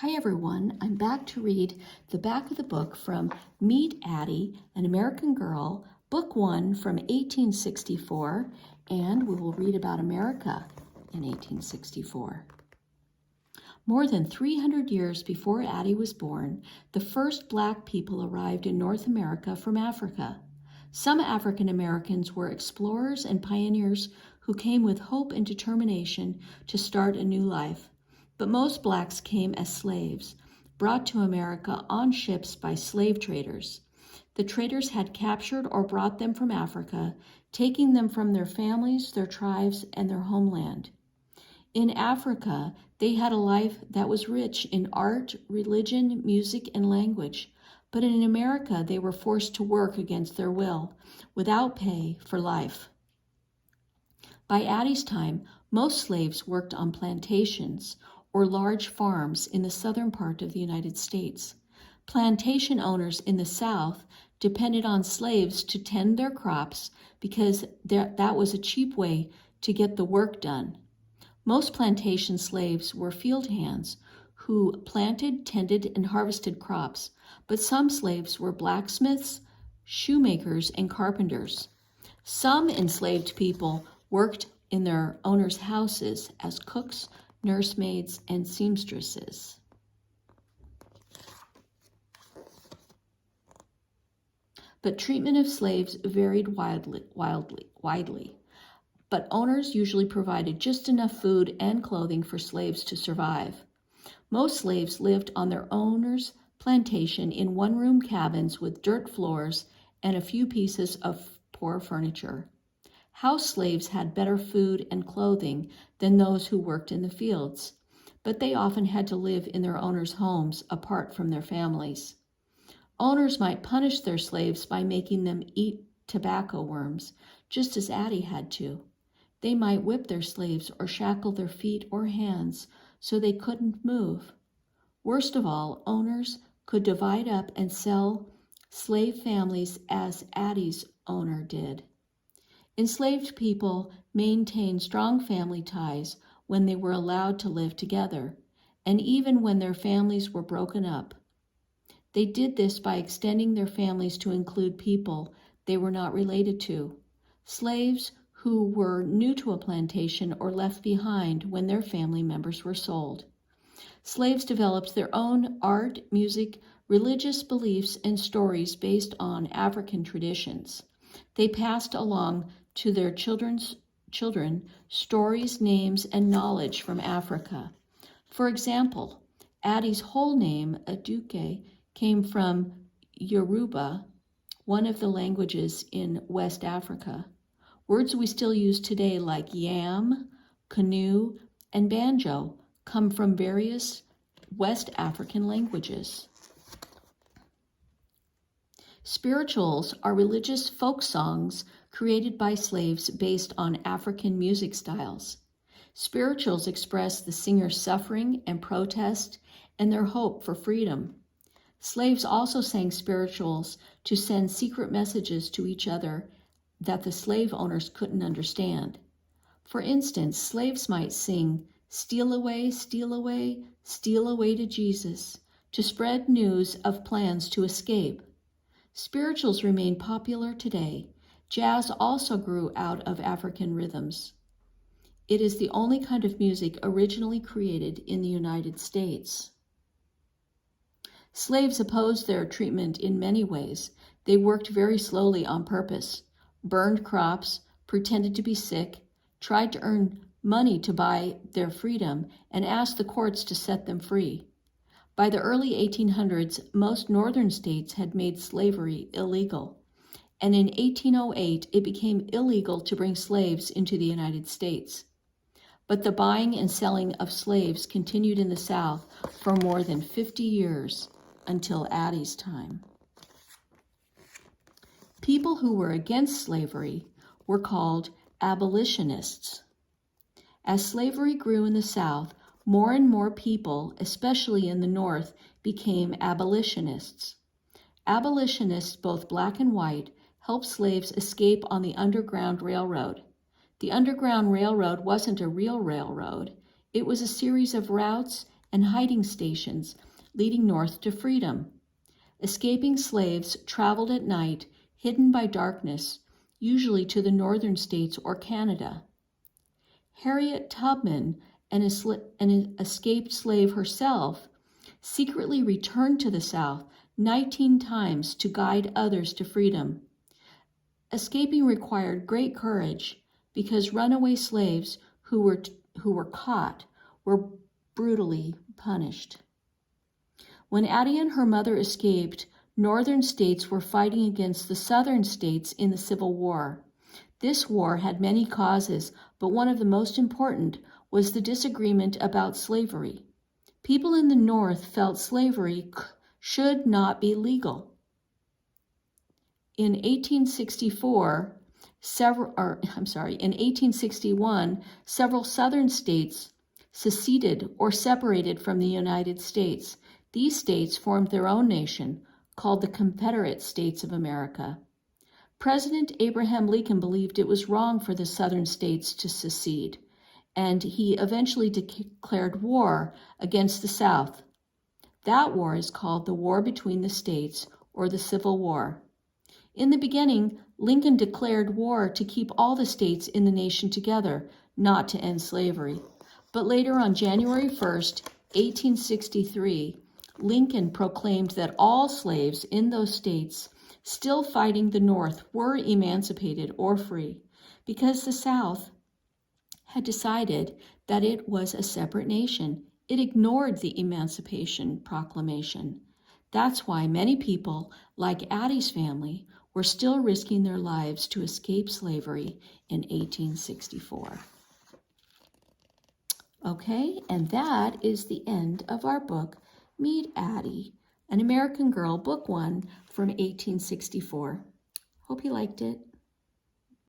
Hi everyone, I'm back to read the back of the book from Meet Addy, an American Girl, Book 1 from 1864, and we will read about America in 1864. More than 300 years before Addy was born, the first black people arrived in North America from Africa. Some African Americans were explorers and pioneers who came with hope and determination to start a new life. But most blacks came as slaves, brought to America on ships by slave traders. The traders had captured or brought them from Africa, taking them from their families, their tribes, and their homeland. In Africa, they had a life that was rich in art, religion, music, and language. But in America, they were forced to work against their will, without pay, for life. By Addy's time, most slaves worked on plantations, or large farms in the southern part of the United States. Plantation owners in the South depended on slaves to tend their crops because that was a cheap way to get the work done. Most plantation slaves were field hands who planted, tended, and harvested crops, but some slaves were blacksmiths, shoemakers, and carpenters. Some enslaved people worked in their owners' houses as cooks, nursemaids, and seamstresses. But treatment of slaves varied widely. But owners usually provided just enough food and clothing for slaves to survive. Most slaves lived on their owner's plantation in one-room cabins with dirt floors and a few pieces of poor furniture. House slaves had better food and clothing than those who worked in the fields, but they often had to live in their owners' homes apart from their families. Owners might punish their slaves by making them eat tobacco worms, just as Addy had to. They might whip their slaves or shackle their feet or hands so they couldn't move. Worst of all, owners could divide up and sell slave families as Addy's owner did. Enslaved people maintained strong family ties when they were allowed to live together, and even when their families were broken up. They did this by extending their families to include people they were not related to, slaves who were new to a plantation or left behind when their family members were sold. Slaves developed their own art, music, religious beliefs, and stories based on African traditions. They passed along to their children stories, names, and knowledge from Africa. For example, Addy's whole name, Aduke, came from Yoruba, one of the languages in West Africa. Words we still use today like yam, canoe, and banjo come from various West African languages. Spirituals are religious folk songs created by slaves based on African music styles. Spirituals express the singer's suffering and protest and their hope for freedom. Slaves also sang spirituals to send secret messages to each other that the slave owners couldn't understand. For instance, slaves might sing, steal away, steal away, steal away to Jesus," to spread news of plans to escape. Spirituals remain popular today. Jazz also grew out of African rhythms. It is the only kind of music originally created in the United States. Slaves opposed their treatment in many ways. They worked very slowly on purpose, burned crops, pretended to be sick, tried to earn money to buy their freedom, and asked the courts to set them free. By the early 1800s, most northern states had made slavery illegal, and in 1808 it became illegal to bring slaves into the United States. But the buying and selling of slaves continued in the South for more than 50 years, until Addy's time. People who were against slavery were called abolitionists. As slavery grew in the South, more and more people, especially in the North, became abolitionists. Abolitionists, both black and white, helped slaves escape on the Underground Railroad. The Underground Railroad wasn't a real railroad. It was a series of routes and hiding stations leading north to freedom. Escaping slaves traveled at night, hidden by darkness, usually to the northern states or Canada. Harriet Tubman, an escaped slave herself, secretly returned to the South 19 times to guide others to freedom. Escaping required great courage because runaway slaves who were caught were brutally punished. When Addy and her mother escaped, northern states were fighting against the southern states in the Civil War. This war had many causes, but one of the most important was the disagreement about slavery. People in the North felt slavery should not be legal. In 1861, several southern states seceded or separated from the United States. These states formed their own nation, called the Confederate States of America. President Abraham Lincoln believed it was wrong for the southern states to secede, and he eventually declared war against the South. That war is called the War Between the States, or the Civil War. In the beginning, Lincoln declared war to keep all the states in the nation together, not to end slavery. But later, on January 1st, 1863, Lincoln proclaimed that all slaves in those states still fighting the North were emancipated or free, because the South had decided that it was a separate nation. It ignored the Emancipation Proclamation. That's why many people, like Addy's family, were still risking their lives to escape slavery in 1864. Okay, and that is the end of our book, Meet Addy, An American Girl, Book 1 from 1864. Hope you liked it.